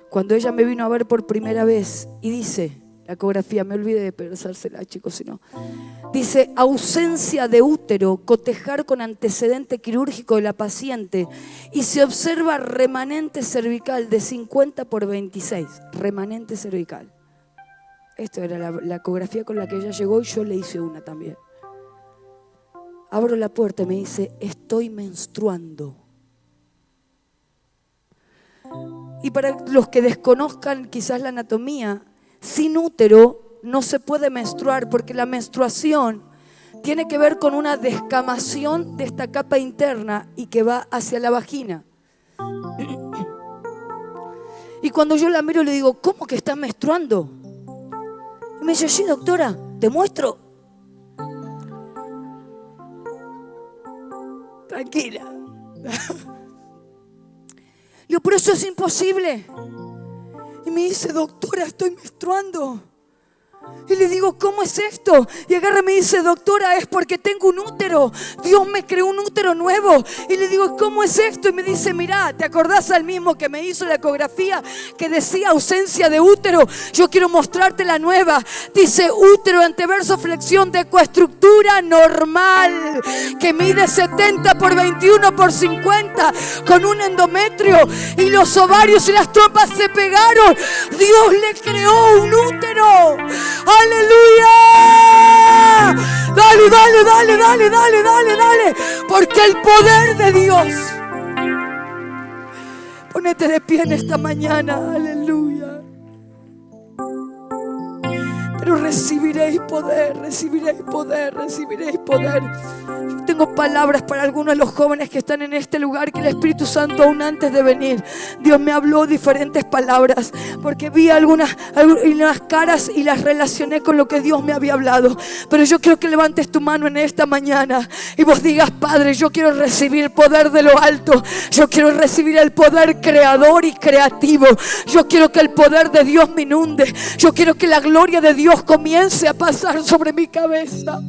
Speaker 1: cuando ella me vino a ver por primera vez. Y dice, la ecografía, me olvidé de pasársela, chicos, si no. Dice, ausencia de útero, cotejar con antecedente quirúrgico de la paciente y se observa remanente cervical de 50/26, remanente cervical. Esto era la ecografía con la que ella llegó y yo le hice una también. Abro la puerta y me dice, estoy menstruando. Y para los que desconozcan quizás la anatomía, sin útero no se puede menstruar, porque la menstruación tiene que ver con una descamación de esta capa interna y que va hacia la vagina. Y cuando yo la miro le digo, ¿cómo que estás menstruando? Y me dice, sí, doctora, ¿te muestro? Tranquila. Digo, pero eso es imposible. Y me dice, doctora, estoy menstruando. Y le digo, ¿cómo es esto? Y agarra y me dice, doctora, es porque tengo un útero. Dios me creó un útero nuevo. Y le digo, ¿cómo es esto? Y me dice, mirá, ¿te acordás al mismo que me hizo la ecografía que decía ausencia de útero? Yo quiero mostrarte la nueva. Dice útero anteverso flexión de ecoestructura normal, que mide 70 por 21 por 50, con un endometrio, y los ovarios y las trompas se pegaron. Dios le creó un útero. ¡Aleluya! Dale, dale, dale, dale, dale, dale, dale. Porque el poder de Dios. Ponete de pie en esta mañana. Aleluya. Pero recibiréis poder, recibiréis poder, recibiréis poder. Yo tengo palabras para algunos de los jóvenes que están en este lugar, que el Espíritu Santo aún antes de venir, Dios me habló diferentes palabras, porque vi algunas caras y las relacioné con lo que Dios me había hablado. Pero yo quiero que levantes tu mano en esta mañana y vos digas, Padre, yo quiero recibir poder de lo alto. Yo quiero recibir el poder creador y creativo. Yo quiero que el poder de Dios me inunde. Yo quiero que la gloria de Dios comience a pasar sobre mi cabeza.